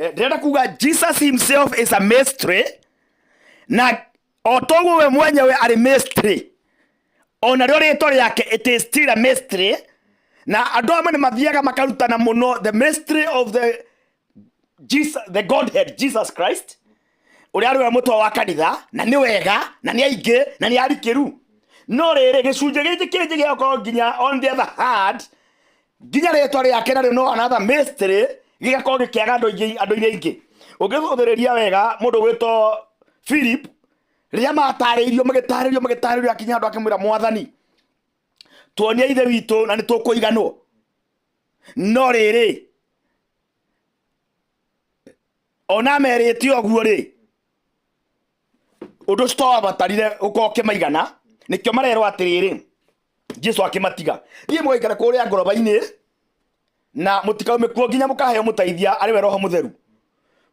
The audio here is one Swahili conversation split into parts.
ndĩrenda kuga Jesus himself is a mystery, na otoguo we mwenyewe arĩ mystery, ona rĩo rĩtwa rĩake it is still a mystery. Na andũ amwe nĩ mathiaga makarutana mũno the mystery of the Godhead Jesus Christ, ũrĩa arĩ we mũtwe wa kanitha, na nĩ wega na nĩ aingĩ na nĩ arikĩru. No rĩrĩ gĩcunjĩ gĩkĩ kĩngĩ gĩakorwo nginya on the other hand, nginya rĩtwa rĩake narĩo no another mystery, gĩgakorwo gĩkĩaga andũ aingĩ. Ũngĩthuthuria wega mũndũ gwĩtwo Philip, rĩrĩa magĩtarĩrio akinya andũ akĩmwĩra Mwathani, tuonie ithe witũ na nĩ tũkũiganwo. No rĩrĩ ona merĩtio ũguo rĩ, ũndũ ũcio wabatarire ũkorwo ũkĩmaigana, nĩkĩo marerwo atĩrĩrĩ Jesũ akĩmatiga, thiĩ mũgaikare kũrĩa ngoroba-inĩ na mũtikaume kuo nginya mũkaheo mũteithia arĩ we Roho Mũtheru.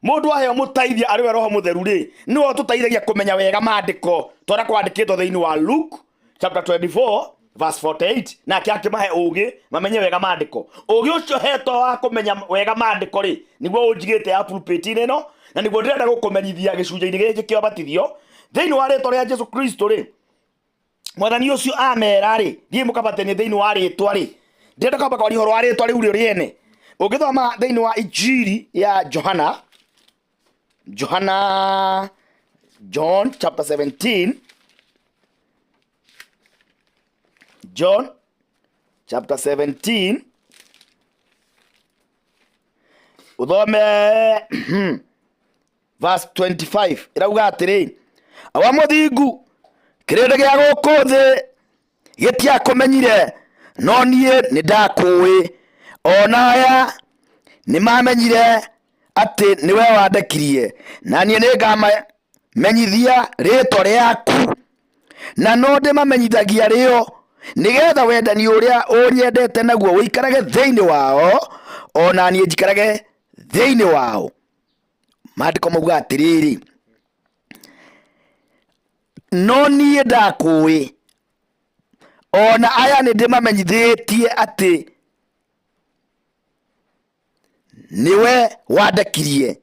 Mũndũ aheo mũteithia arĩ we Roho Mũtheru rĩ, nĩwe ũtũteithagia kũmenya wega maandĩko tondũ kwandĩkĩtwo thĩinĩ wa Luke chapter 24 verse 48, nake akĩmahe ũũgĩ mamenye wega maandĩko. Ũũgĩ ũcio hetwo wa kũmenya wega maandĩko rĩ, nĩguo ũnjigĩte ya pulpit-inĩ ĩno, na nĩguo ndĩrenda gũkũmenyithia gĩcunjĩ-inĩ gĩkĩ kĩa ũbatithio thĩinĩ wa rĩtwa rĩa Jesũ Kristo rĩ. Mwathani ũcio amera rĩ, thiĩ mũkabatanie thĩinĩ wa rĩtwa rĩ. Ndĩrenda kwamba kwaria ũhoro wa rĩtwa rĩu rĩene. Ũngĩthoma thĩinĩ wa Injili ya John chapter 17, John chapter 17 uthome verse 25 irauga atĩrĩ, awa mũthingu kĩrĩndĩ gĩa gũkũ thĩ gĩtiakũmenyire, no niĩ nĩ ndakũĩ, ona aya nĩ mamenyire atĩ nĩwe wandekirie, na niĩ nĩ ngamamenyithia rĩtwa rĩaku, na no ndĩmamenyithagia rĩo, nĩgetha wendani ũrĩa ũnyendete naguo wĩikarage thĩinĩ wao, ona niĩ njikarage thĩinĩ wao. Maandĩko mauga atĩrĩrĩ, no niĩ ndakũĩ, ona aya nĩ ndĩmamenyithĩtie atĩ nĩwe wandekirie,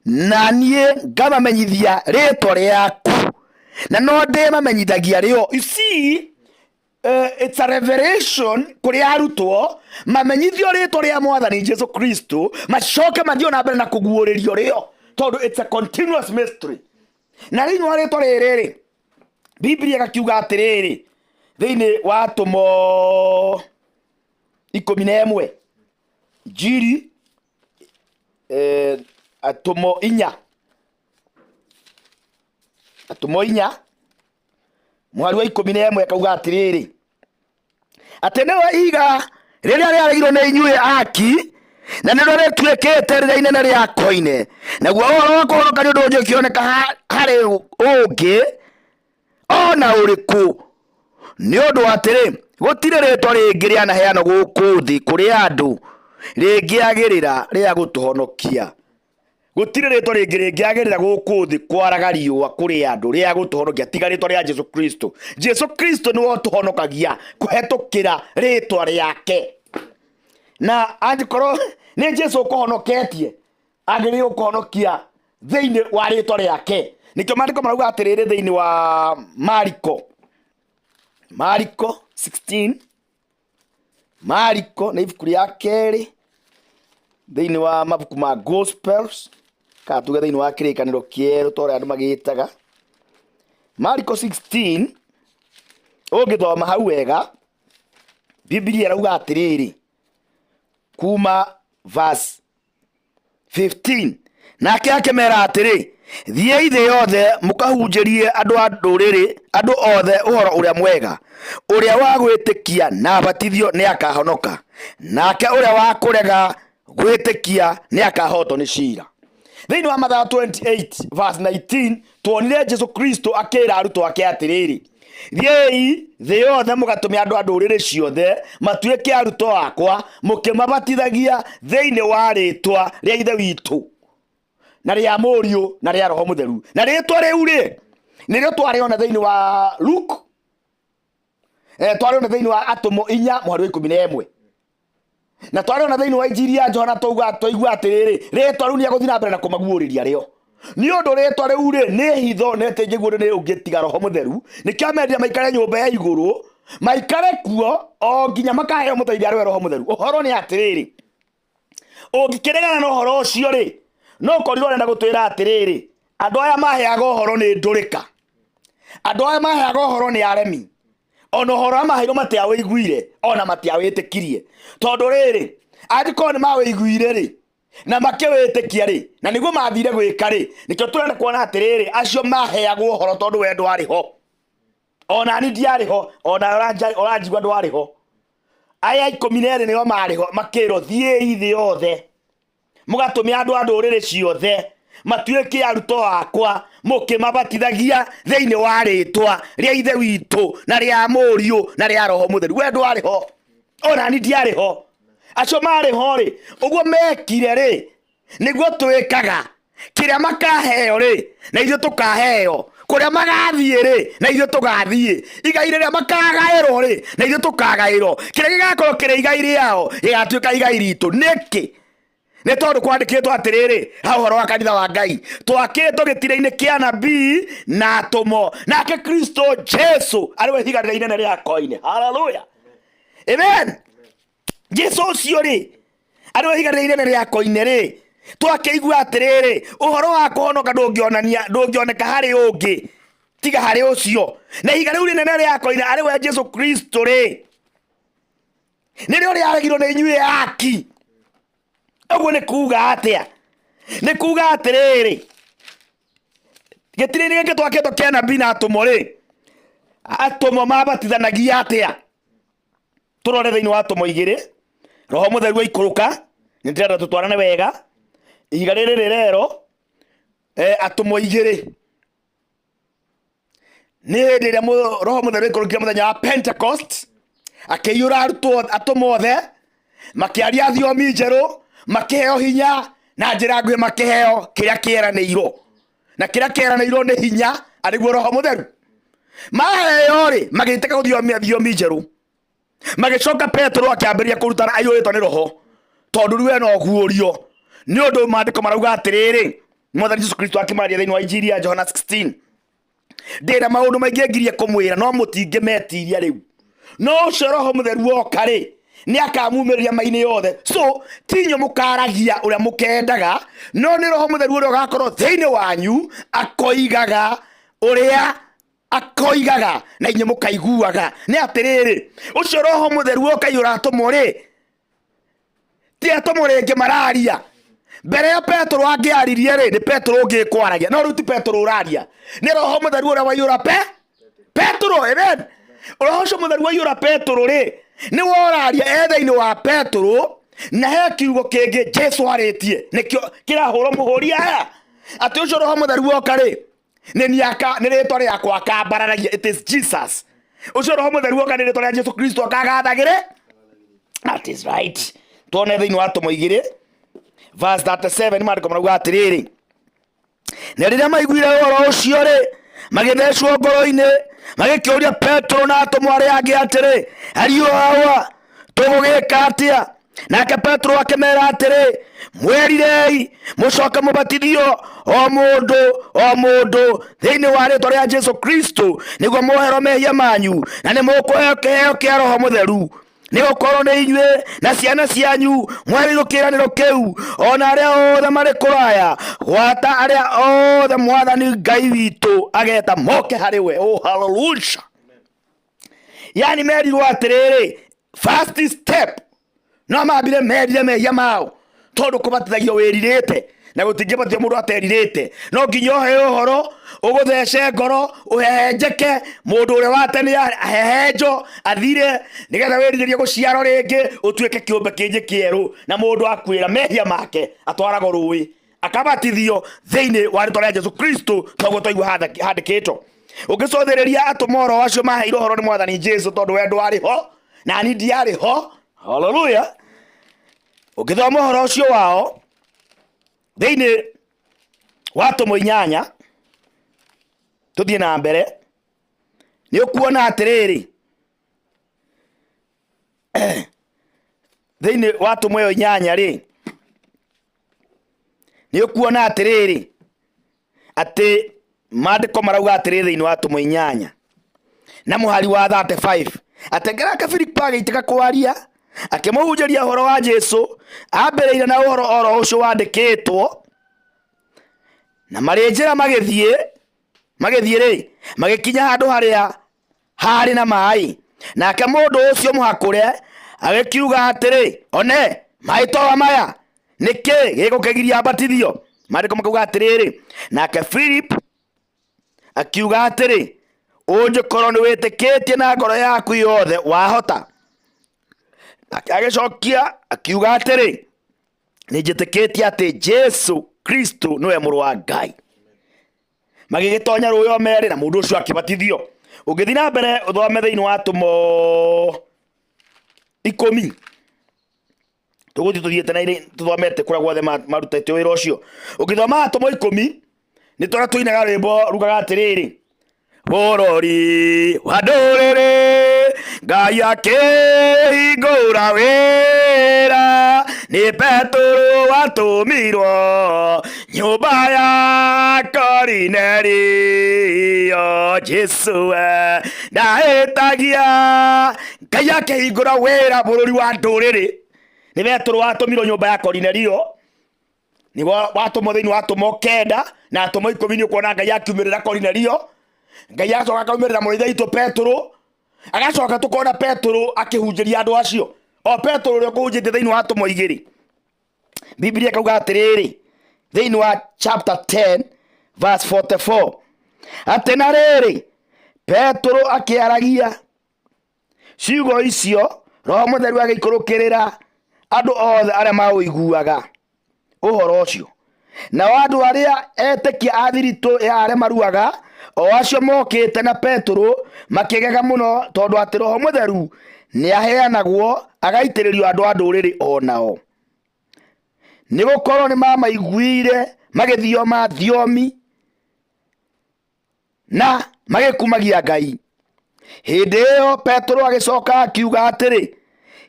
na niĩ ngamamenyithia rĩtwa rĩaku, na no ndĩmamenyithagia rĩo. You see, it's a revelation kũrĩ arutwo mamenyithio rĩtwa rĩa Mwathani Jesũ Kristo, macoke mathiĩ na mbere na kũguũrĩrio rĩo, tondũ it's a continuous mystery. Na thĩinĩ wa rĩtwa rĩrĩ rĩ, Biblia ĩgakiuga atĩrĩrĩ thĩinĩ wa Atũmwo 11, Injili Atũmwo 4 mwari wa 11 akauga atĩrĩrĩ, atĩ nĩwe iga rĩrĩa rĩarĩirwo nĩ inyuĩ aki, na nĩrĩo rĩtuĩkĩte rĩrĩa inene rĩa koine, naguo ũhoro wa kũhonoka nĩ ũndũ ũngĩ ũkĩoneka harĩ ũngĩ ona ũrĩkũ, nĩ ũndũ atĩrĩ gũtirĩ rĩtwa rĩngĩ rĩanaheanwo gũkũ thĩ kũrĩ andũ rĩngĩagĩrĩra rĩa gũtũhonokia. Gũtirĩ rĩtwa rĩngĩ rĩngĩagĩrĩra gũkũ thĩ kwaraga riũa kũrĩ andũ rĩa gũtũhonokia tiga rĩtwa rĩa Jesũ Kristo. Jesũ Kristo nĩwe ũtũhonokagia kũhetũkĩra rĩtwa rĩake. Na angĩkorwo nĩ Jesũ ũkũhonoketie, agĩrĩirwo kũhonokia thĩinĩ wa rĩtwa rĩake. Nĩkĩo maandĩko marauga atĩrĩrĩ thĩinĩ wa Mariko 16, Mariko nĩ ibuku rĩa kerĩ thĩinĩ wa mabuku ma Gospels, kana tuge thĩinĩ wa kĩrĩkanĩro kĩerũ tondũ andũ magĩtaga Mariko 16. Ũngĩthoma hau wega, Biblia ĩrauga atĩrĩrĩ kuma verse 15, nake akĩmera atĩrĩ, thiĩi thĩ yothe mũkahunjĩrie andũ a ndũrĩrĩ, andũ othe ũhoro ũrĩa mwega, ũrĩa wa gwĩtĩkia na abatithio nĩ akahonoka, nake ũrĩa wa kũrega gwĩtĩkia nĩ akahootwo nĩ ciira. Thĩinĩ wa Mathayo 28 verse 19 tuonire Jesũ Kristo akĩra arutwo ake atĩrĩrĩ, thiĩi thĩ yothe mũgatũme andũ a ndũrĩrĩ ciothe matuĩke arutwo akwa, mũkĩmabatithagia thĩinĩ wa rĩtwa rĩa ithe witũ na rĩa Mũriũ na rĩa Roho Mũtheru. Na rĩtwa rĩu rĩ nĩrĩo twarĩona thĩinĩ wa Luke, twarĩona thĩinĩ wa Atũmwo 4 mweri wa 11. na twari ona thiini wa injiri ya Johana toigua atiriri ritwa riu ni aguthii na mbere na kumaguuriria rio ni undu ritwa riu ri ni hitho nete njiguo ni ungitiga Roho Mutheru nikio mendia maikare nyumba ya iguru maikare kuo o nginya makaheo muteithia ariwe Roho Mutheru. Uhoro ni atiriri ungikiregana na uhoro ucio ri no korirwo renda gutwira atiriri andu aya maheaga uhoro ni ndurika, andu aya maheaga uhoro ni aremi, ona uhoro amaheirwo matiawiguire ona matiawitikirie tondu riri angĩkorwo nĩ mawĩiguire ri na makĩwĩtĩkia ri na nĩguo mathire gwĩka ri nikĩo tũrenda kuona atĩrĩrĩ acio maheagwo ũhoro tondũ we ndwarĩ ho ona ni ndiarĩ ho ona ũranjigua ndwarĩ ho. Aya 12 nĩo marĩ ho makĩrwo thiĩi thĩ yothe mũgatũme andũ a ndũrĩrĩ ciothe matuĩke arutwo akwa mũkĩmabatithagia thĩinĩ wa rĩtwa rĩa ithe witũ na rĩa mũriũ na rĩa Roho Mũtheru. We ndwarĩ ho ona ni ndiarĩ ho. Acio marĩ ho rĩ ũguo mekire rĩ nĩguo twĩkaga kĩrĩa makaheo rĩ na ithuĩ tũkaheo, kũrĩa magathiĩ rĩ na ithuĩ tũgathiĩ, igai rĩrĩa makagaĩrwo rĩ na ithuĩ tũkagaĩrwo, kĩrĩa gĩgakorwo kĩrĩ igai rĩao gĩgatuĩka igai ritũ. Nĩkĩ? Nĩ tondũ kwandĩkĩtwo atĩrĩrĩ ha ũhoro wa kanitha wa Ngai twakĩtwo gĩtira-inĩ kĩa anabii na atũmwo nake Kristo Jesu arĩwe ihiga rĩrĩa inene rĩa koine. Hallelujah, amen. Jesu ũcio rĩ arĩwe ihiga rĩrĩa inene rĩa koine rĩ twakĩigua atĩrĩrĩ ũhoro wa kũhonoka ndũngĩoneka harĩ ũngĩ tiga harĩ ũcio, na ihiga rĩu rĩnene rĩa koine arĩwe Jesu Kristo rĩ nĩrĩo rĩaregirwo nĩ inyuĩ aki. Ũguo nĩ kuuga atĩa? Nĩ kuuga atĩrĩrĩ gĩtiri-inĩ gĩkĩ twakĩtwo kĩa anabii na atũmwo rĩ atũmwo mabatithanagia atĩa? Tũrore thĩinĩ wa atũmwo 2 Roho Mũtheru aikũrũka nĩ ndĩrenda tũtwarane wega ihiga rĩrĩ rĩrero atũmwo 2 nĩ hĩndĩ ĩrĩa Roho Mũtheru aikũrũkire mũthenya wa Pentecost akĩiyũra arutwo atũmwo othe makĩaria thiomi njerũ makĩheo hinya na njĩra nguhĩ makĩheo kĩrĩa kĩeranĩirwo, na kĩrĩa kĩeranĩirwo nĩ hinya arĩguo Roho Mũtheru. Maheo rĩ magĩtĩka gũthiomi thiomi njerũ magĩcoka Petro akĩambĩrĩria kũrutana aiyũrĩtwo nĩ Roho tondũ rĩu ena ũguũrio nĩ ũndũ maandĩko marauga atĩrĩrĩ Mwathani Jesũ Kristo akĩmararia thĩinĩ wa injiri ya Johana 16 ndĩna maũndũ maingĩ ngirie kũmwĩra no mũtingĩmetiria rĩu, no ũcio Roho Mũtheru oka rĩ nĩ akamumĩrĩria mainĩ yothe. So tinyo mũkaragia ũrĩa mũkendaga no nĩ Roho Mũtheru ũrĩa ũgakorwo thĩinĩ wanyu akoigaga ũrĩa akoigaga na inyuĩ mũkaiguaga. Nĩ atĩrĩrĩ ũcio Roho Mũtheru okaiyũra atũmwo rĩ ti atũmwo rĩngĩ mararia. Mbere ya Petro angĩaririe rĩ nĩ Petro ũngĩ kwaragia, no rĩu ti Petro ũraria, nĩ Roho Mũtheru ũrĩa waiyũra Petro. Amen. Roho ũcio Mũtheru waiyũra Petro rĩ nĩ woraria thĩinĩ wa Petro na he kiugo kĩngĩ Jesu arĩtie nĩkĩo kĩrahũrwo mũhũri aya atĩ ũcio Roho Mũtheru oka rĩ nĩ rĩtwa rĩakwa akambararagia. It is Jesus. Ũcio Roho Mũtheru oka nĩ rĩtwa rĩa Jesu Kristo akagathagĩre. That is right. Tuone thĩinĩ wa atũmwo 2 verse 37 maandĩko marauga atĩrĩrĩ na rĩrĩa maiguire ũhoro ũcio rĩ magĩthecwo ngoro-inĩ magĩkĩũria Petro na atũmwo arĩa angĩ atĩrĩ ariũ hawa tũgũgĩka atĩa? Nake Petro akĩmera atĩrĩ mwerirei mũcoke mũbatithio o mũndũ thĩinĩ wa rĩtwa rĩa Jesu Kristo nĩguo mwoherwo mehia manyu na nĩ mũkũheo kĩheo kĩa Roho Mũtheru, nĩ gũkorwo nĩ inyuĩ na ciana cianyu mwerirwo kĩĩranĩro kĩu ona arĩa othe marĩ kũraya gwata arĩa othe Mwathani Ngai witũ ageta moke harĩ we. Oh, hallelujah. Yani merirwo atĩrĩrĩ first step no mambire merire mehia mao tondũ kũbatithagio wĩrirĩte na gũtingĩbatithio mũndũ aterirĩte, no nginya ũheo ũhoro ũgũthece ngoro ũhehenjeke mũndũ ũrĩa wa tene ahehenjo athire nĩgetha wĩrirĩrie gũciarwo rĩngĩ ũtuĩke kĩũmbe kĩngĩ kĩerũ na mũndũ akwĩra mehia make atwaragwo rũĩ akabatithio thĩinĩ wa rĩtwa rĩa Jesu Kristo toguo twaigua handĩkĩtwo. Ũngĩcũthĩrĩria atũmwo oro acio maheirwo ũhoro nĩ Mwathani Jesu tondũ we ndwarĩ ho na ni ndiarĩ ho. Hallelujah. Ũngĩthoma ũhoro ũcio wao thĩinĩ wa atũmwo 8 tũthiĩ na mbere nĩ ũkuona atĩrĩrĩ thiini wa tumwe 8 ri ni ukuona atiriri ati maandiko marauga atiri thiini wa tumwe 8 na muhari wa 35 atengera ka Filipo agitaka kwaria akimuhunjaria uhoro wa Jesu ambereire na uhoro oro ucio wandikitwo na marinjira magithie ri magikinya handu haria hari na mai nake mundu ucio muhakure agikiuga atiri one mai toa maya niki gigukigiria batithio maandiko makauga atiriri nake Philip akiuga atiri ungikorwo ni witikitie na ngoro yaku yothe wahota agicokia akiuga atiri ni njitikitie ati Jesu Kristo niwe muru wa Ngai magigitonya ruyo meri na mundu ucio akibatithio ugithi na mbere uthome thiini wa tumo 10 tuguthi tuthiete na tuthomete kuria guothe marutete wira ucio ugithoma tumo 10 ni twara tuinaga rwimbo rugaga atiriri burori wa nduriri Ngai akihingura wira ni Petero watumirwo nyumba ya Kornelio Jesu ndahitagia Ngai akihingura wira burori wa nduriri ni Petero watumirwo nyumba ya Kornelio ni watumo thiini wa tumo 9 na tumo 10 ni ukuona Ngai akiumirira Kornelio Ngai acoka akaumirira muritha itu Petero agacoka tukona Petero akihunjiria andu acio o Petero uri kuhunjite thiini wa tumo 2 Biblia kauga atiriri thiini wa chapter 10 verse 44 atena riri Petero akiaragia ciugo icio Roho Mutheru agĩikurukirira andu othe aria mauiguaga uhoro ucio na andu aria etekia athirito ya aria maruaga o acio mokite na Petero makigega muno tondu ati Roho Mutheru ni aheanagwo agaitiririo andu a nduriri onao ni gukorwo ni mamaiguire magithio thiomi na magikumagia Ngai hindi iyo Petero agicoka akiuga atiri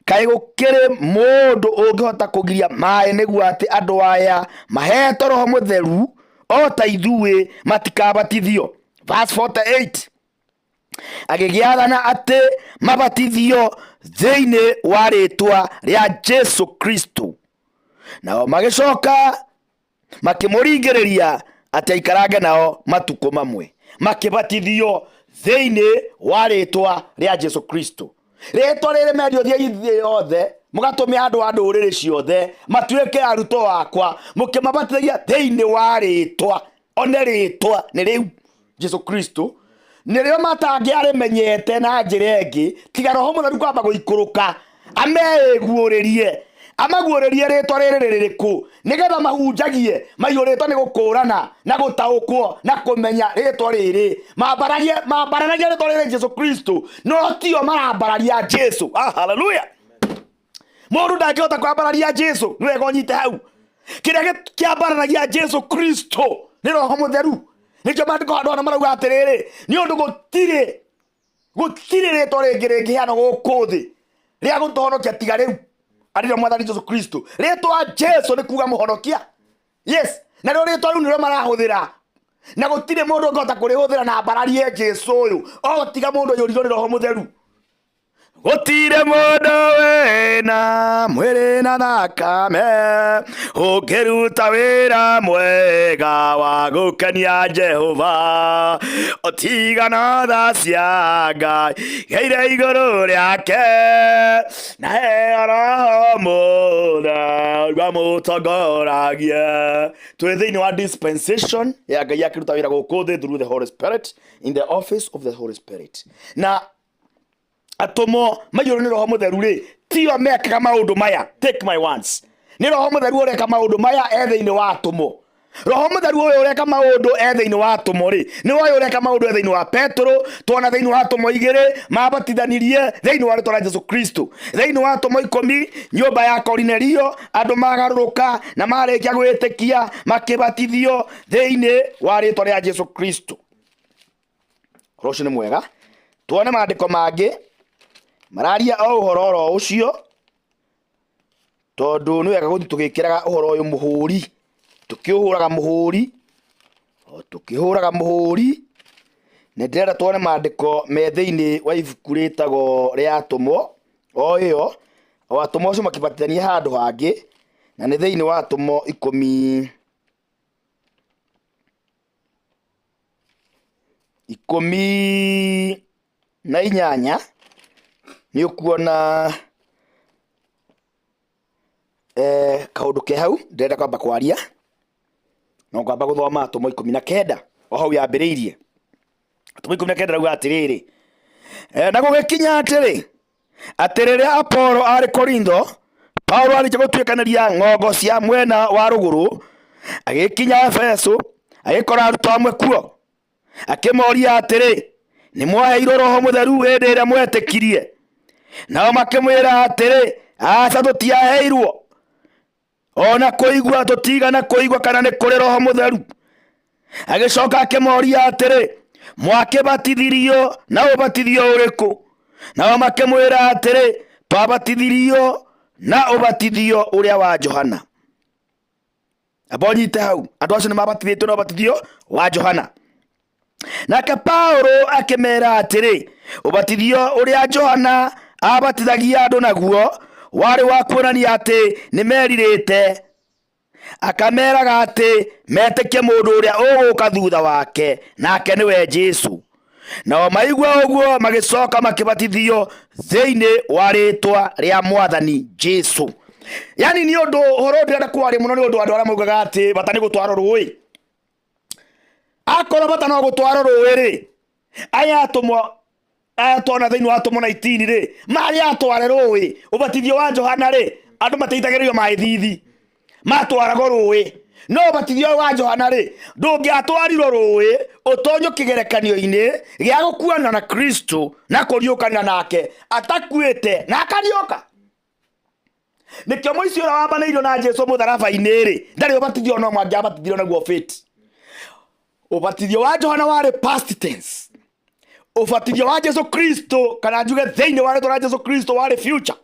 kai gukiri mundu ungihota kugiria mai niguo ati andu aya mahetwo Roho Mutheru o ta ithuĩ matikabatithio verse 48 agigiathana ati mabatithio thiini wa ritwa ria Jesu Kristo nao magicoka makimuringiriria ati aikarange nao matuko mamwe makibatithio thiini wa ritwa ria Jesu Kristo ritwa riri merio thii yothe mugatumia andu a nduriri ciothe matuike aruto akwa mukimabatithagia thiini wa ritwa one ritwa ni riu Jesu Kristo nirio matangiarimenyete na njira ingi tiga Roho Mutheru kwamba guikuruka ameiguuririe amaguuririe ritwa riri ririku nigetha mahunjagie maiyuritwo ni gukurana na gutaukwo na kumenya ritwa riri mambaranagia ritwa riri Jesu Kristo no tio marambararia Jesu haleluya mundu ndangihota kwambararia Jesu ni wega unyite hau kiria kiambaranagia Jesu Kristo ni Roho Mutheru nikio maandiko andũ marauga atiriri ni undu gutire ritwa ringi ringiheanwo guku thi ria gutuhonokia tiga riu arĩrĩo Mwathani Jesu Kristo ritwa Jesu ni kuga muhonokia yes na rio ritwa riu nĩrĩo marahuthira na gutire mundu ngota kurihuthira na mbararie Jesu uyu o tiga mundu yũrirwo ni Roho Mutheru gutire mundu wina mwiri na thakame ungiruta wira mwega wa gukenia Jehova otigana tha cia Ngai geire iguru riake na he Roho Mutheru amutongoragie twi thiini wa dispensation ya Ngai akiruta wira guku thi through the Holy Spirit in the office of the Holy Spirit na atomo mayoro ni Roho Mutheru ri tio mekaga maundu maya take my words ni Roho Mutheru ureka maundu maya ethe-ini wa atomo Roho Mutheru uyu ureka maundu ethe-ini wa atomo ri ni uyu ureka maundu ethe-ini wa Petero twona thiini wa atomo 2 mabatithanirie thiini wa ritwa ria Jesu Kristo thiini wa atomo 10 nyumba ya Kornelio andu magaruruka na marikia gwitikia makibatithio thiini wa ritwa ria Jesu Kristo rocio ni mwega tuone maandiko mangi mararia o uhoro ro ucio tondu ni wega guthi tugikiraga uhoro uyu muhuri, tukihuraga muhuri. Nä ndärenda twone mandĩko me thĩinĩ wa ibuku rĩtagwo rĩa Atũmwo o ĩyo, o Atũmwo acio makĩbatithania handũ hangĩ, na nĩ thĩinĩ wa Atũmwo 18 nĩ ũkuona kaũndũ ke hau. Ndĩrenda kwamba kwaria no kwamba gũthoma Atũmwo 19 o hau yambĩrĩirie. Atũmwo 19 rauga atĩrĩrĩ, na gũgĩkinya atĩrĩ atĩ rĩrĩa Apolo arĩ Korintho, Paulo arĩkia gũtuĩkanĩria ng'ongo cia mwena wa rũgũrũ, agĩkinya Efeso, agĩkora arutwo amwe kuo, akĩmoria atĩrĩ, nĩ mwaheirwo Roho Mũtheru hĩndĩ ĩrĩa mwetĩkirie? Nao makĩmwĩra atĩrĩ, aca tũtiaheirwo, ona kũigua tũtigana kũigua kana nĩ kũrĩ Roho Mũtheru. Agĩcoka akĩmoria atĩrĩ, mwakĩbatithirio na ũbatithio ũrĩkũ? Nao makĩmwĩra atĩrĩ, twabatithirio na ũbatithio ũrĩa wa Johana. Abonyite hau, andũ acio nĩ mabatithĩtio na ũbatithio wa Johana. Nake Paulo akĩmera atĩrĩ, ũbatithio ũrĩa Johana abatithagia andũ naguo warĩ wa kuonania atĩ nĩ merirĩte. Akameraga atĩ metĩkie mũndũ ũrĩa ũgũka thutha wake, nake nĩwe Jesũ. Nao maigua ũguo magĩcoka makĩbatithio thĩinĩ wa rĩĩtwa rĩa Mwathani Jesũ. Yani nĩ ũndũ ũhoro ndĩrenda kwaria mũno nĩ ũndũ andũ arĩa maugaga atĩ bata nĩ gũtwarwo rũĩ. Akorwo bata no gũtwarwo rũĩ rĩ, aya Atũmwo twana thĩinĩ wa Atũmwo 19 rĩ, marĩ atware rũĩ. Ũbatithio wa Johana rĩ, andũ mateithagĩrĩrio maĩ thithi, matwaragwo rũĩ. No ũbatithio wa Johana rĩ, ndũngĩatwarirwo rũĩ ũtonyo kĩgerekanio-inĩ gĩa gũkuana na Kristo na kũriũkanĩra nake atakuĩte na akariũka. Nĩkĩo mũici ũrĩa wambanĩirio na Jesũ mũtharaba-inĩ rĩ, ndarĩ ũbatithio no mangĩabatithirio naguo fate. Ũbatithio wa Johana warĩ past tense. Ũbatithio wa Jesũ Kristo, kana njuge thĩinĩ wa rĩĩtwa rĩa Jesũ Kristo, warĩ future.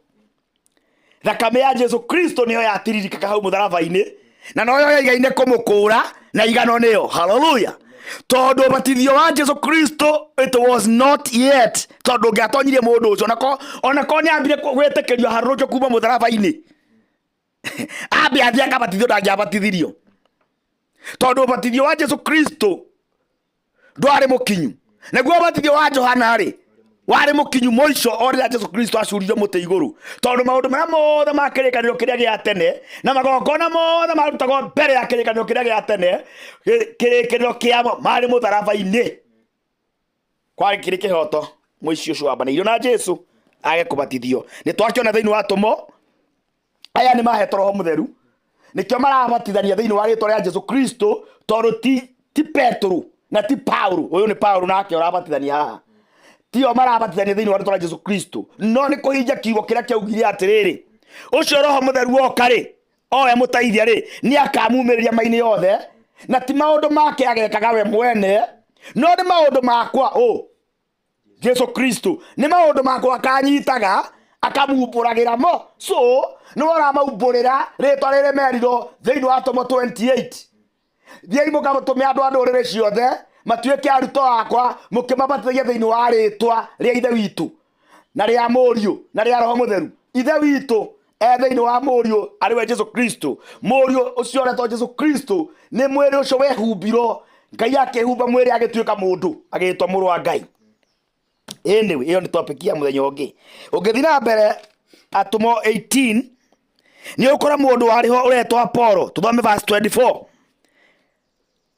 Thakame ya Jesũ Kristo nĩyo yatiririkaga hau mũtharaba-inĩ, na noyo yaigaine kũmũkũra na igano nĩyo. Hallelujah. Tondũ ũbatithio wa Jesũ Kristo, it was not yet. Tondũ ngĩatonyirie mũndũ ũcio onako nĩ ambire gwĩtĩkĩrio harũrũkio kuma mũtharaba-inĩ. Ambe athiĩ akabatithio ndangĩabatithirio. Tondũ ũbatithio wa Jesũ Kristo ndwarĩ mũkinyu. Naguo ũbatithio wa Johana rĩ, warĩ mũkinyu mũico o rĩrĩa Jesũ Kristo acuririo mũtĩ igũrũ. Tondũ maũndũ marĩa mothe ma kĩrĩkanĩro kĩrĩa gĩa tene na magongona mothe marutagwo mbere ya kĩrĩkanĩro kĩrĩa gĩa tene, kĩrĩkanĩro kĩamo marĩ mũtharaba-inĩ. Kwarĩ kĩrĩ kĩhoto mũici ũcio wambanĩirio na Jesũ age kũbatithio. Nĩ twakĩona thĩinĩ wa Atũmwo, aya nĩ mahetwo Roho Mũtheru, nĩkĩo marabatithania thĩinĩ wa rĩĩtwa rĩa Jesũ Kristo, tondũ ti Petro na ti Paulo. Ũyũ nĩ Paulo nake ũrabatithania haha. Tio marabatithania thĩinĩ wa rĩĩtwa rĩa Jesũ Kristo, no nĩ kũhingia kiugo kĩrĩa kĩaugire atĩrĩrĩ, ũcio Roho Mũtheru oka rĩ, oya mũteithia rĩ, nĩ akamumĩrĩria maini yothe, na ti maũndũ make agekaga we mwene, no nĩ maũndũ makwa Jesũ Kristo, nĩ maũndũ makwa akanyitaga akamumbũragĩra mo. So nĩ waramaumbũrĩra rĩĩtwa rĩrĩ merirwo thĩinĩ wa Atũmwo 28. Thiĩi mũkamũtũme andũ a ndũrĩrĩ ciothe matuĩke arutwo akwa, mũkĩmabatithagia thĩinĩ wa rĩĩtwa rĩa Ithe witũ na rĩa Mũriũ na rĩa Roho Mũtheru. Ithe witũ thĩinĩ wa Mũriũ arĩwe Jesũ Kristo. Mũriũ ũcio ũretwo Jesũ Kristo nĩ mwĩrĩ ũcio wehumbirwo, Ngai akĩhumba mwĩrĩ agĩtuĩka mũndũ, agĩtwo mũrũ wa Ngai. Anyway, ĩyo nĩ topic ya mũthenya ũngĩ. Ũngĩthiĩ na mbere Atũmwo 18 nĩ ũkora mũndũ warĩho ũretwo Apolo. Tũthome verse 24.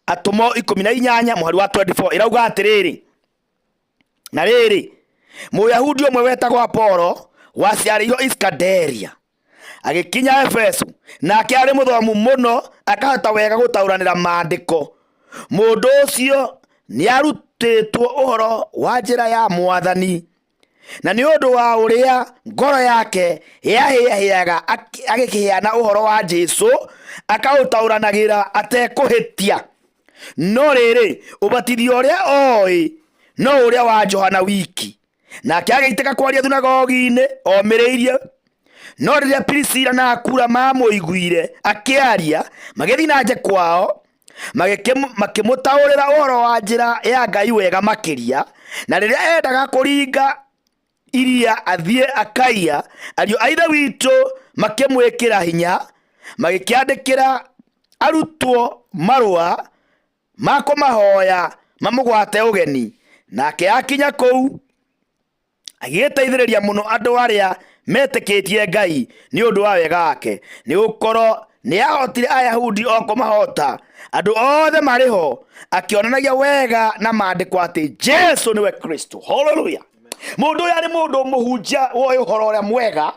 Atũmwo 18 mũhari wa 24 ĩrauga atĩrĩrĩ, na rĩrĩ, Mũyahudi ũmwe wetagwo Apolo waciarĩirwo Iskanderia, agĩkinya Efeso, nake arĩ mũthomu mũno, akahota wega gũtaũranĩra maandĩko. Mũndũ ũcio nĩ arutĩtwo ũhoro wa njĩra ya Mwathani, na nĩ ũndũ wa ũrĩa ngoro yake yahĩahĩaga agĩkĩheana ũhoro wa Jesũ, akaũtaũranagĩra atekũhĩtia. No rĩrĩ, ũbatithio ũrĩa oĩ no ũrĩa wa Johana wiki, nake agĩitĩka kwaria thunagogi-inĩ omĩrĩirie, no riria Priscilla na Akula mamuiguire akiaria magĩthiĩ na nje kwao makĩmũtaũrĩra ũhoro wa njĩra ya Ngai wega makĩria, na rĩrĩa endaga kũringa iria athiĩ Akaia, ariũ a Ithe witũ makĩmwĩkĩra hinya, magĩkĩandĩkĩra arutwo marũa ma kũmahoya mamũgwate ũgeni. Nake akinya kũu agĩteithĩrĩria mũno andũ arĩa metĩkĩtie Ngai nĩ ũndũ wa wega wake, nĩ gũkorwo nĩ ahotire Ayahudi o kũmahota andũ othe marĩ ho, akĩonanagia wega na maandĩko atĩ Jesu nĩwe Kristo. Hallelujah. Mũndũ ũyũ arĩ mũndũ mũhunjia woĩ ũhoro ũrĩa mwega,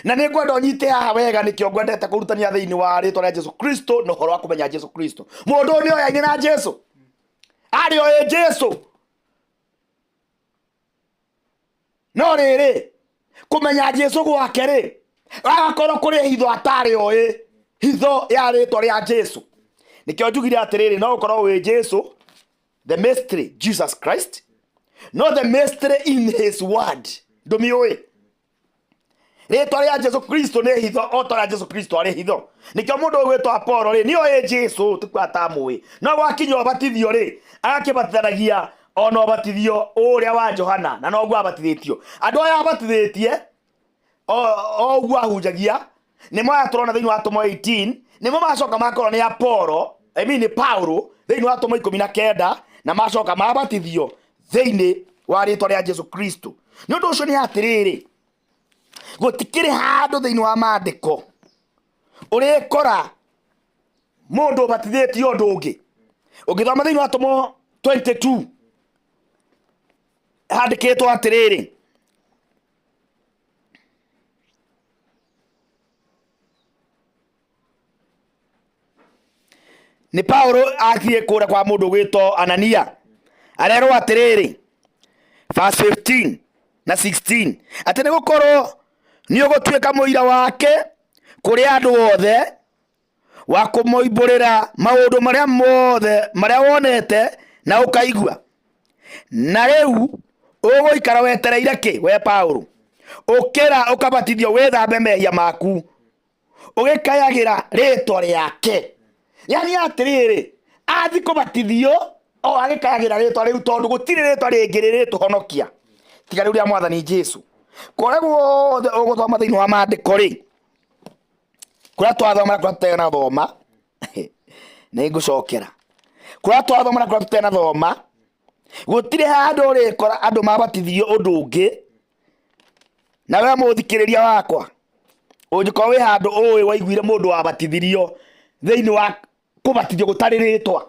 na nĩ ngwenda ũnyite haha wega, nĩkĩo ngwendete kũrutania thĩinĩ wa rĩĩtwa rĩa Jesu Kristo na ũhoro wa kũmenya Jesu Kristo. Mũndũ ũyũ nĩ oyaine na Jesu, arĩ oĩ Jesu, no rĩrĩ kũmenya Jesu gwake rĩ, agakorwo kũrĩ hitho atarĩ oĩ hitho ya rĩĩtwa rĩa Jesu. Nĩkĩo njugire atĩrĩrĩ, no ũkorwo wĩ Jesu, the mystery Jesus Christ, no the mystery in his word ndũmĩũĩ. Rĩĩtwa rĩa Jesu Kristo nĩ hitho, o ta ũrĩa Jesu Kristo arĩ hitho. Nĩkĩo mũndũ ũyũ wĩtwo Apolo rĩ, nĩ oĩ Jesu, tikuo atamũĩ, no gwakinya ũbatithio rĩ, agakĩbatithanagia ona ũbatithio ũrĩa wa Johana, na noguo abatithĩtio. Andũ aya abatithĩtie o ũguo ahunjagia nĩmo aya tũrona thĩinĩ wa Atũmwo 18, nĩmo macoka makorwo nĩ Apolo, nĩ Paulo thĩinĩ wa Atũmwo 19, na macoka mabatithio thĩinĩ wa rĩĩtwa rĩa Jesu Kristo. Nĩ ũndũ ũcio nĩ atĩrĩrĩ, gũtikĩrĩ handũ thĩinĩ wa maandĩko ũrĩkora mũndũ ũbatithĩtio ũndũ ũngĩ. Ũngĩthoma thĩinĩ wa Atũmwo 22 handĩkĩtwo atĩrĩrĩ, nĩ Paulo athiĩ kũrĩa kwa mũndũ gwĩtwo Anania, arerwo atĩrĩrĩ verse 15 na 16 atĩ nĩ gũkorwo nĩ ũgũtuĩka mũira wake kũrĩ andũ othe wa kũmoimbũrĩra maũndũ marĩa mothe marĩa wonete na ũkaigua. Na rĩu ũgũikara wetereire kĩ we Paulo? Ũkĩra ũkabatithio wĩthambe mehia maku ũgĩkayagĩra rĩĩtwa rĩake. Yani atĩrĩrĩ, athi kũbatithio o agĩkayagĩra rĩĩtwa rĩu, tondũ gũtirĩ rĩĩtwa rĩngĩ rĩrĩtũhonokia tiga rĩu rĩa Mwathani Jesu. Kũrĩa guothe ũgũthoma thĩinĩ wa maandĩko rĩ, kũrĩa twathoma na kũrĩa tũtenathoma nĩ ngũcokera, kũrĩa twathoma na kũrĩa tũtenathoma gũtirĩ handũ ũrĩkora andũ mabatithio ũndũ ũngĩ. Na we mũthikĩrĩria wakwa, ũngĩkorwo wĩ handũ ũĩ waiguire mũndũ wabatithirio thĩinĩ wa kũbatithio gũtarĩ rĩĩtwa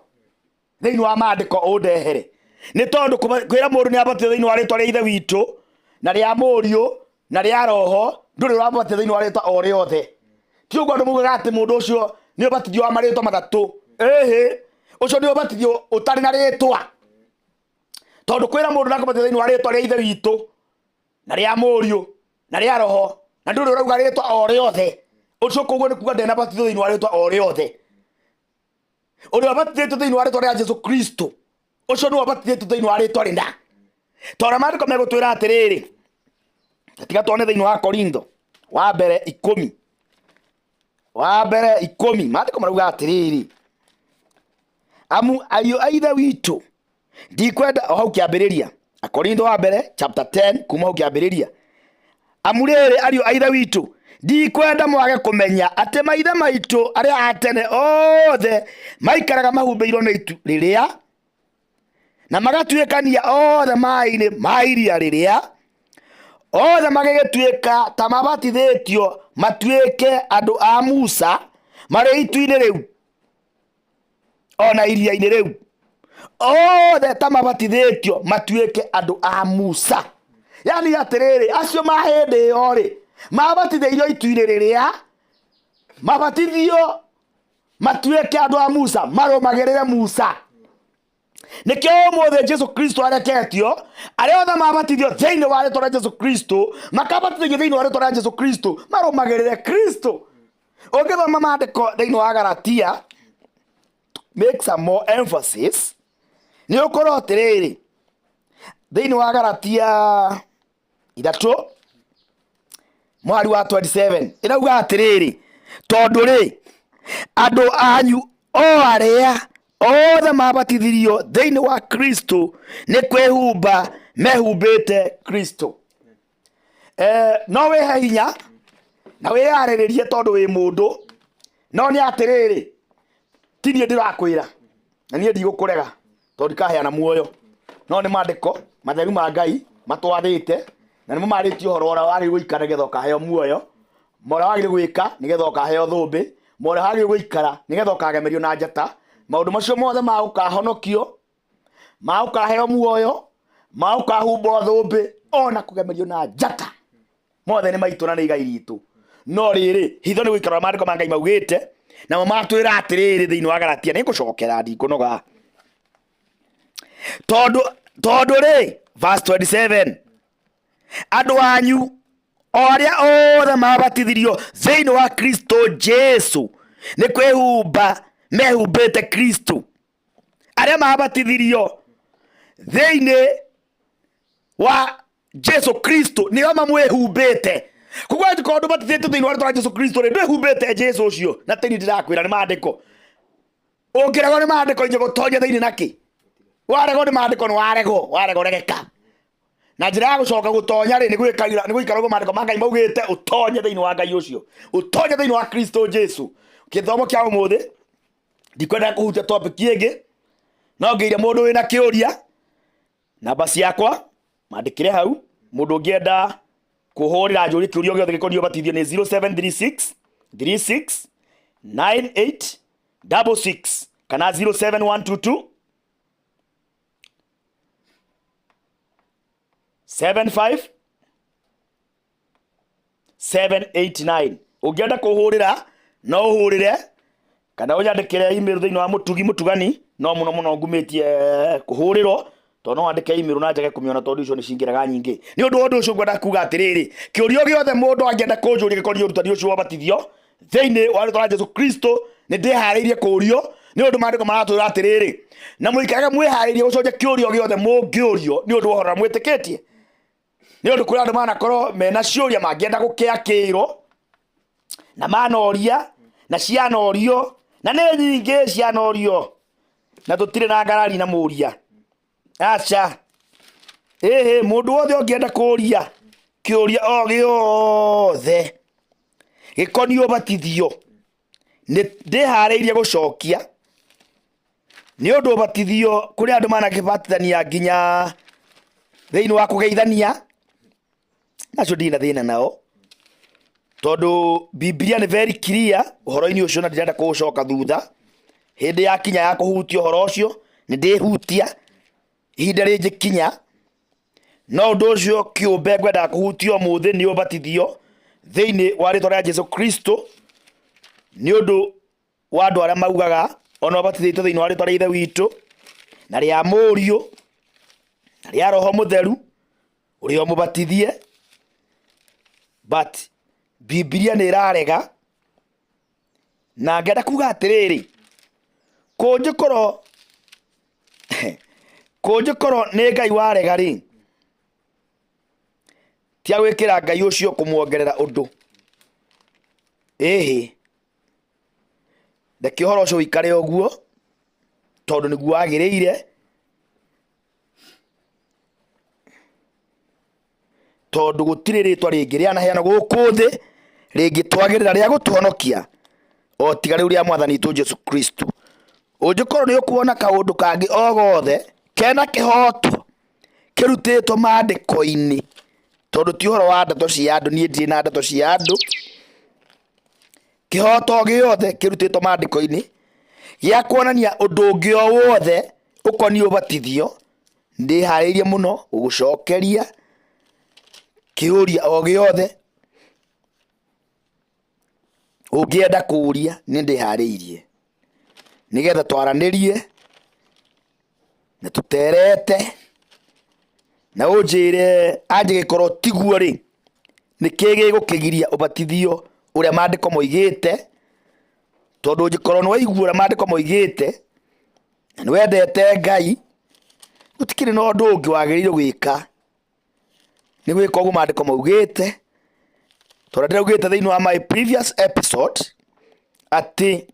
thĩinĩ wa maandĩko, ũndehere. Nĩ tondũ kwĩra mũndũ nĩ abatithio thĩinĩ wa rĩĩtwa rĩa Ithe witũ na rĩa Mũriũ na rĩa Roho, ndũrĩ ũrabatithio thĩinĩ wa rĩĩtwa o rĩothe. Ti ũguo andũ mugaga atĩ mũndũ ũcio nĩ ũbatithio wa marĩĩtwa matatũ. Ĩhĩ, ũcio nĩ ũbatithio ũtarĩ na rĩĩtwa, tondũ kwĩra mũndũ nakũbatithio thĩinĩ wa rĩĩtwa rĩa Ithe witũ na rĩa Mũriũ na rĩa Roho, na ndũrĩ ũrauga rĩĩtwa o rĩothe, ũcio koguo nĩ kuuga ndenabatithio thĩinĩ wa rĩĩtwa o rĩothe. Ũrĩa wabatithĩtio thĩinĩ wa rĩĩtwa rĩa Jesu Kristo, ũcio nĩ wabatithĩtio thĩinĩ wa rĩĩtwa rĩna. Tondũ maandĩko megũtwĩra atĩrĩrĩ, tiga tuone thĩinĩ wa Korintho wa mbere 10, maandĩko marauga atĩrĩrĩ, amu ariũ a Ithe witũ ndikwenda, o hau kĩambĩrĩria, Korintho wa mbere chapter 10 kuma hau kĩambĩrĩria, amu rĩrĩ ariũ a Ithe witũ ndikwenda mwage kũmenya atĩ maithe maitũ arĩa a tene othe maikaraga mahumbĩirwo nĩ itu rĩrĩa na magatuĩkania othe maaĩ-inĩ ma iria rĩrĩa, othe magĩgĩtuĩka ta mabatithĩtio matuĩke andũ a Musa marĩ itu-inĩ rĩu ona iria-inĩ rĩu, othe ta mabatithĩtio matuĩke andũ a Musa. Yani atĩrĩrĩ, acio ma hĩndĩ ĩyo rĩ, mabatithĩirio itu-inĩ rĩrĩa, mabatithio matuĩke andũ a Musa, marũmagĩrĩre Musa. Nĩkĩo ũmũthĩ Jesu Kristo areketio, arĩa othe mabatithio thĩinĩ wa rĩĩtwa rĩa Jesu Kristo, makabatithio thĩinĩ wa rĩĩtwa rĩa Jesu Kristo, marũmagĩrĩre Kristo. Ũngĩthoma maandĩko thĩinĩ wa Galatia, make some more emphasis, nĩ ũkorwo atĩrĩrĩ, thĩinĩ wa Galatia 3 mwari wa 27 irauga atiriri tondu ri andu anyu o aria othe mabatithirio thiini wa Kristo ni kwihumba mehumbite Kristo. No wihe hinya na wiyariririe tondu wi mundu, no ni atiriri ti nie ndirakwira na nie ndigukurega tondu kaheana muoyo, no ni maandiko matheru ma Ngai matwarite na nimo marĩtie ũhoro ũrĩa wagĩrĩirwo gũikara nĩgetha ũkaheo muoyo, ũrĩa wagĩrĩirwo gwĩka nĩgetha ũkaheo thũmbĩ, ũrĩa wagĩrĩirwo gũikara nĩgetha ũkagemerio na njata. Maũndũ macio mothe ma ũkahonokio, ma ũkaheo muoyo, ma ũkahumbwo thũmbĩ, ona kũgemerio na njata, mothe nĩ maitũ na nĩ igai ritũ. No rĩrĩ hitho nĩ gũikara maandĩko ma Ngai maugĩte, namo matwĩra atĩrĩrĩ thĩinĩ wa Galatia, nĩ ngũcokera ndikũnoga tondu rĩ verse 27 andu anyu oria othe mabatithirio thiini wa Kristo Jesu ni kwihumba mehumbite Kristo. Aria mabatithirio thiini wa Jesu Kristo nio mamwihumbite. Kugwa ndikondu batithitio thiini wa Jesu Kristo ri ndwihumbite Jesu ucio na tini ndirakwira ni maandiko. Ungirego ni maandiko inje gutonya thiini naki warego ni maandiko ni warego regeka na njira ya gucoka gutonya ri ni gwikara go maandiko ma Ngai maugite utonye thiini wa Ngai ucio, utonye thiini wa Kristo Jesu. Kithomo kia umuthi ndikwenda kuhutia topic ingi, no ngeire mundu wina kiuria namba ciakwa mandikire hau. Mundu ungienda kuhurira njuri kiuria giothe gikonio batithio ni 0736 36 98 66 kana 07122 75 789. Ungienda kuhurira no uhurire kana unyandikire email thiini wa mutugani, no muno ngumitie kuhurirwo to no andike email na njage kumiona tondu icio ni cingiraga nyingi. Ni undu undu ucio ngwenda kuga atiriri kiurio giothe mundu angienda kunjuria gikonio rutani ucio wa batithio thiini wa rĩtwa rĩa Jesu Kristo ni ndihariirie kurio ni undu maandiko maratwira atiriri na muikarage mwihariirie gucokia kiurio giothe mungiurio ni undu uhora mwitikitie. Ni undu kuri andu manakorwo mena ciuria mangienda gukiakirwo na manoria na cianorio na nĩ nyingĩ cianorio na tũtirĩ na ngarari na mũria. Acha mundu wothe ũngĩenda kũria kĩũria o gĩothe gĩkoniĩ ũbatithio nĩ ndĩharĩirie gũcokia, nĩ ũndũ ũbatithio kũrĩ andũ manakĩbatithania nginya thĩinĩ wa kũgeithania, nacio ndirĩ na thĩna nao tondu Biblia ni very clear uhoro-ini ucio, na ndirenda kuucoka thutha. Hindi ya kinya ya kuhutia uhoro ucio ni ndihutia ihinda ringikinya, no undu ucio kiumbe ngwenda kuhutia umuthi ni ubatithio thiini wa rĩtwa rĩa Jesu Kristo, ni undu wa andu aria maugaga ona ubatithĩtwo thiini wa rĩtwa rĩa Ithe witũ na rĩa Mũriũ na rĩa Roho Mũtheru uria umubatithie, but Biblia ni irarega. Na ngenda kuga atiriri kunjikoro ni Ngai warega ri tia gwikira Ngai ucio kumuongerera undu ndeke uhoro ucio wikare uguo tondu niguo agiriire, tondu gutiri ritwa ringi rianaheana guku thi ringitwagirira ria gutuhonokia o tiga riu ria mwathani witũ Jesu Kristo. Ungikorwo ni ukuona kaundu kangi o gothe kena kihoto kirutitwo maandiko-ini, tondu ti uhoro wa ndeto cia andu, nie ndiri na ndeto cia andu, kihoto giothe kirutitwo maandiko-ini gia kuonania undu ungi o wothe ukoniĩ ubatithio, ndihariirie muno gugucokeria kiuria o giothe ungienda kuria. Ni ndihariirie nigetha twaranirie na tuterete na unjire angigikorwo tiguo ri niki gigukigiria ubatithio uria maandiko moigite, tondu ungikorwo ni waigua uria maandiko moigite na ni wendete Ngai, gutikiri na undu ungi wagiriire gwika ni gwika uguo maandiko maugite, tondu ndiraugite thiini wa my previous episode ati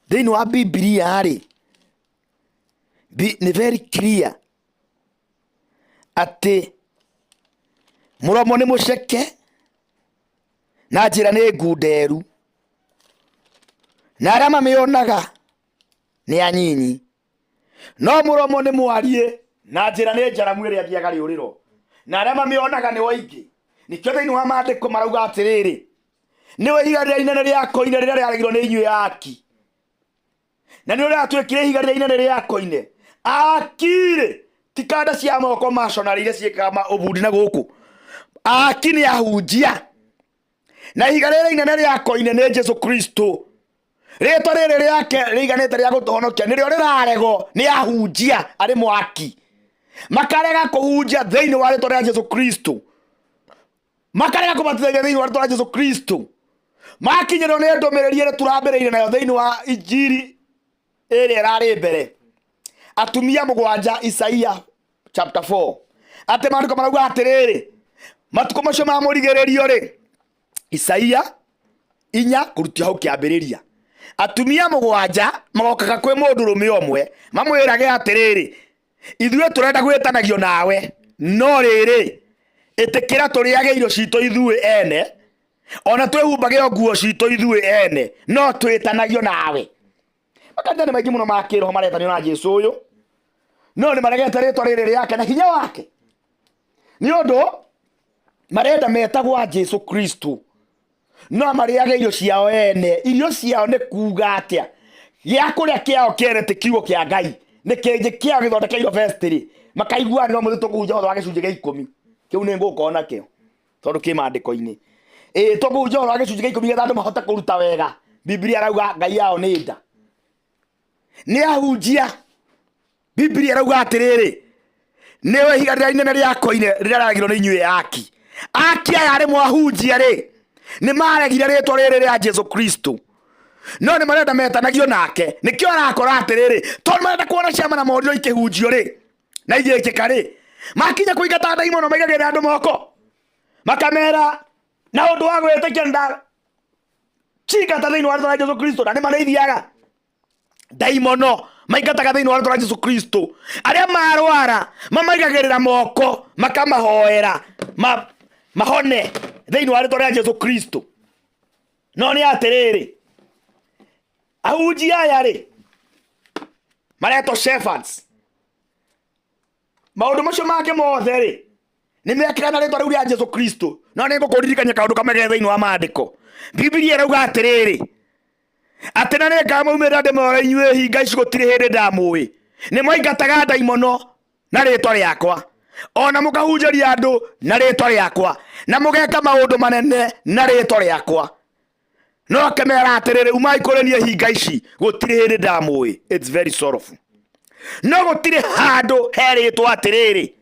thiini wa Biblia ri ni very clear ati muromo ni muceke na njira ni ngunderu na aria mamionaga ni anyinyi, no muromo ni mwarie na njira ni njaramu iria thiaga riuriro na aria mamionaga ni waingi. Nikio thiini wa maandiko marauga atiriri, niwe ihiga riria inene ria koine riria riaragirwo ni inyuĩ aki, na ni uria atwikire ihiga riria inene ria koine akire ti kanda cia moko maconari iria ciĩkaga ũbundi na gũkũ. Aki nĩ ahunjia na ihiga rĩrĩ inene rĩa koine nĩ Jesu Kristo. Rĩtwa rĩrĩ rĩake rĩiganĩte rĩa gũtũhonokia nĩrĩo rĩrarego nĩ ahunjia arĩ mwaki, makarega kũhunjia thĩinĩ wa rĩtwa rĩa Jesu Kristo, makarega kũbatithania thĩinĩ wa rĩtwa rĩa Jesu Kristo, makinyĩrwo nĩ ndũmĩrĩri ĩrĩa tũrambĩrĩirie nayo thĩinĩ wa injiri ĩrĩa ĩrarĩ mbere. Atumia 7 Isaia chapter 4 ati maandiko marauga atiriri matuko macio ma mũrigĩrĩrio ri Isaia 4 kurutio hau kĩambĩrĩria. Atumia 7 magokaga kwĩ mũndũrũme ũmwe mamwĩrage atiriri, ithuĩ tũrenda gwĩtanagio nawe, no rĩrĩ ĩtĩkĩra tũrĩage irio citũ ithuĩ ene, ona twĩhumbage nguo citũ ithuĩ ene, no twĩtanagio nawe. Makanitha nĩ maingĩ mũno ma kĩroho maretanio na Jesu ũyũ, no nĩ maregete rĩtwa rĩrĩ rĩake na hinya wake, nĩ ũndũ marenda metagwo Jesu Kristo, no marĩage irio ciao ene. Irio ciao nĩ kuuga atĩa? Gĩa kũrĩa kĩao kĩene ti kiugo kĩa Ngai, nĩ kĩnjĩ kĩao gĩthondekeirwo vestry, makaiguana no mũthĩ tũkũhunjia ũhoro wa gĩcunjĩ gĩa 10. Kĩu nĩ ngũkorwo nakĩo tondũ kĩ maandĩko-inĩ. Tũkũhunjia ũhoro wa gĩcunjĩ gĩa 10 getha andũ mahote kũruta wega. Biblia arauga Ngai yao nĩ nda, nĩ ahunjia. Biblia arauga atiriri, niwe ihiga riria inene ria koine riria riaragirwo ni inyuĩ aki. Aki aya arĩ mwahunjia ri nĩ maregire rĩtwa rĩrĩ rĩa Jesu Kristo, no nĩ marenda metanagio nake. Nĩkĩo arakora atiriri, tondũ marenda kuona ciama na morirwo ikĩhunjio ri na igĩkĩka ri, makinya kũingata ndaimono maigagĩrĩra andũ moko makamera na ũndũ wa gwĩtĩkia nda chingata thĩinĩ wa rĩtwa rĩa Jesu Kristo, na nĩ marĩithiaga ndaimono maingataga thĩinĩ wa rĩtwa rĩa Jesu Kristo. Arĩa marwara mamaigagĩrĩra moko makamahoera mahone thĩinĩ wa rĩtwa rĩa Jesu Kristo. No nĩ atiriri, ahunjia aya rĩ maretwo shepherds, maũndũ macio make mothe rĩ nĩ mekĩra na rĩtwa rĩu rĩa Jesu Kristo. No nĩ ngũkũririkania kaũndũ kamwe ge thĩinĩ wa maandĩko. Biblia ĩrauga atiriri, atĩ na nĩ ngamaumĩrĩra ndĩmore inyuĩ hinga ici gũtirĩ hĩndĩ ndamũĩ, nĩ mwaingataga ndaimono na rĩtwa rĩakwa, ona mũkahunjĩria andũ na rĩtwa rĩakwa, na mũgeka maũndũ manene na rĩtwa rĩakwa, no akemera atiriri, umai kũrĩ niĩ hinga ici gũtirĩ hĩndĩ ndamũĩ. It's very sorrowful. No gũtirĩ handũ he rĩtwa atiriri,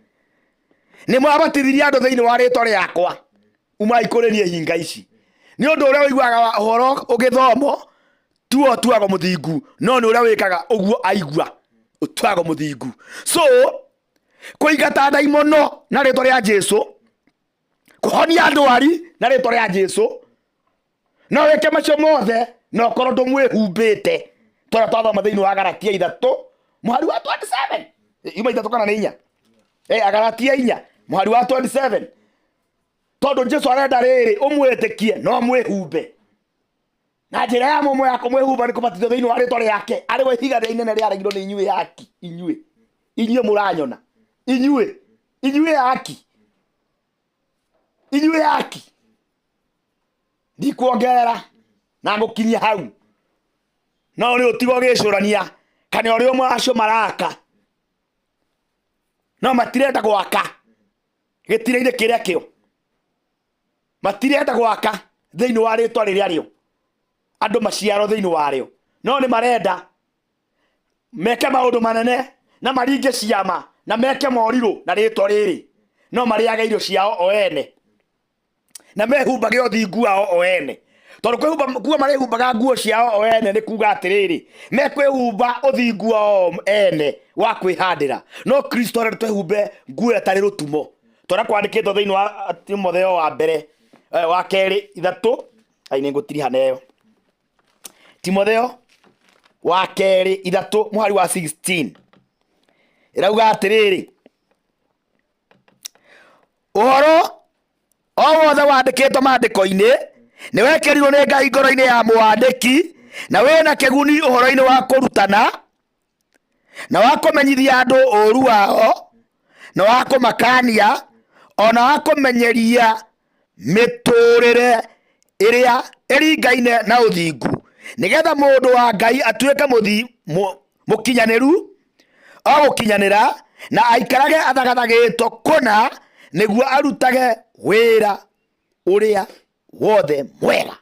nĩ mwabatithirie andũ thĩinĩ wa rĩtwa rĩakwa, umai kũrĩ niĩ hinga ici. Nĩ ũndũ ũrĩa ũiguaga ũhoro ũgĩthomo tuo tuago mũthingu, no nĩ ũrĩa wĩkaga ũguo aigua ũtuago mũthingu. So kũingata ndaimono na rĩtwa rĩa Jesu, kũhonia ndwari na rĩtwa rĩa Jesu, no wĩke macio mothe no korwo ndũmwĩhumbĩte. Tũrĩa twathoma thĩinĩ wa Galatia 3 mũhari wa 27 yuma 3 kana 4 Galatia 4 mũhari wa 27, tondũ Jesu arenda rĩrĩ ũmwĩtĩkie no mwĩhumbe na njĩra ya mũmwe ya kũmwĩhumba nĩ kũbatithio thĩinĩ wa rĩtwa rĩake, arĩ we ihiga rĩa inene rĩaragirwo nĩ inyuĩ aki. Inyuĩ mũranyona, inyuĩ aki ndikuongerera na ngũkinyia hau, no nĩ ũtigo gĩcũrania kana ũrĩa ũmwe acio maraka, no matirenda gwaka gĩtire-inĩ kĩrĩa kĩo, matirenda gwaka thĩinĩ wa rĩtwa rĩrĩa rĩo andũ maciaro thĩinĩ warĩo, no nĩ marenda meke maũndũ manene na maringe ciama na meke morirũ na rĩtwa rĩrĩ, no marĩage irio ciao o ene na mehumbage ũthingu wao o ene. Tondũ kwĩhumba marĩhumbaga nguo ciao o ene nĩ kuuga atirĩrĩ mekwĩhumba ũthingu wao ene wa kwĩhandĩra, no Kristo arenda twĩhumbe nguo ĩtarĩ rũtumo. Tondũ kwandĩkĩtwo thĩinĩ wa Timotheo wa mbere wa keri 3 ai nĩ ngũtiriha nayo. Timotheo wa keri 3 mũhari wa 16 ĩrauga atĩrĩrĩ, ũhoro o wothe wandĩkĩtwo maandĩko-inĩ nĩ wekĩrirwo nĩ Ngai ngoro-inĩ ya mũwandĩki, na wĩna kĩguni ũhoro-inĩ wa kũrutana na wa kũmenyithia andũ ũũru wao na wa kũmakania ona wa kũmenyeria mĩtũũrĩre ĩrĩa ĩringaine na ũthingu, nĩgetha mũndũ wa Ngai atuĩke mũkinyanĩru o gũkinyanĩra na aikarage athagathagĩtwo kũna, nĩguo arutage wĩra ũrĩa wothe mwega.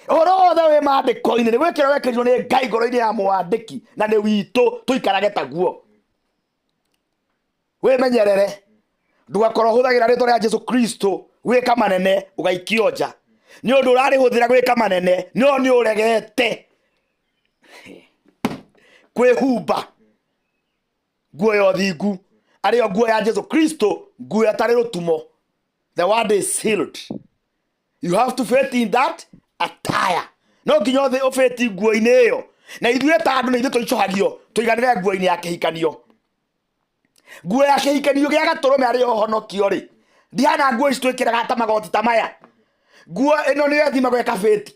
Ũhoro wothe wĩ maandĩko-inĩ nĩ gwĩkĩrwo wekĩrirwo nĩ Ngai ngoro-inĩ ya mũwandĩki, na nĩ witũ tũikarage taguo. Wĩmenyerere, ndũgakorwo hũthagĩra rĩtwa rĩa Jesu Kristo gwĩka manene ũgaikio nja, nĩ ũndũ ũrarĩhũthĩra gwĩka manene no nĩ ũregete kwĩhumba nguo ya ũthingu, arĩyo nguo ya Jesu Kristo, nguo yatarĩ rũtumo. The word is sealed. You have to fit in that attire. No nginya ũbĩti nguo-inĩ ĩyo, na ithuĩ ta andũ nĩ ithuĩ tũicohagio tũiganĩre nguo-inĩ ya kĩhikanio. Nguo ya kĩhikanio gĩa gatũrũme arĩ ũhonokio rĩ, ndihana nguo ici twĩkĩraga ta magoti ta maya. Nguo ĩno nĩ ethimagwo ĩkabĩti,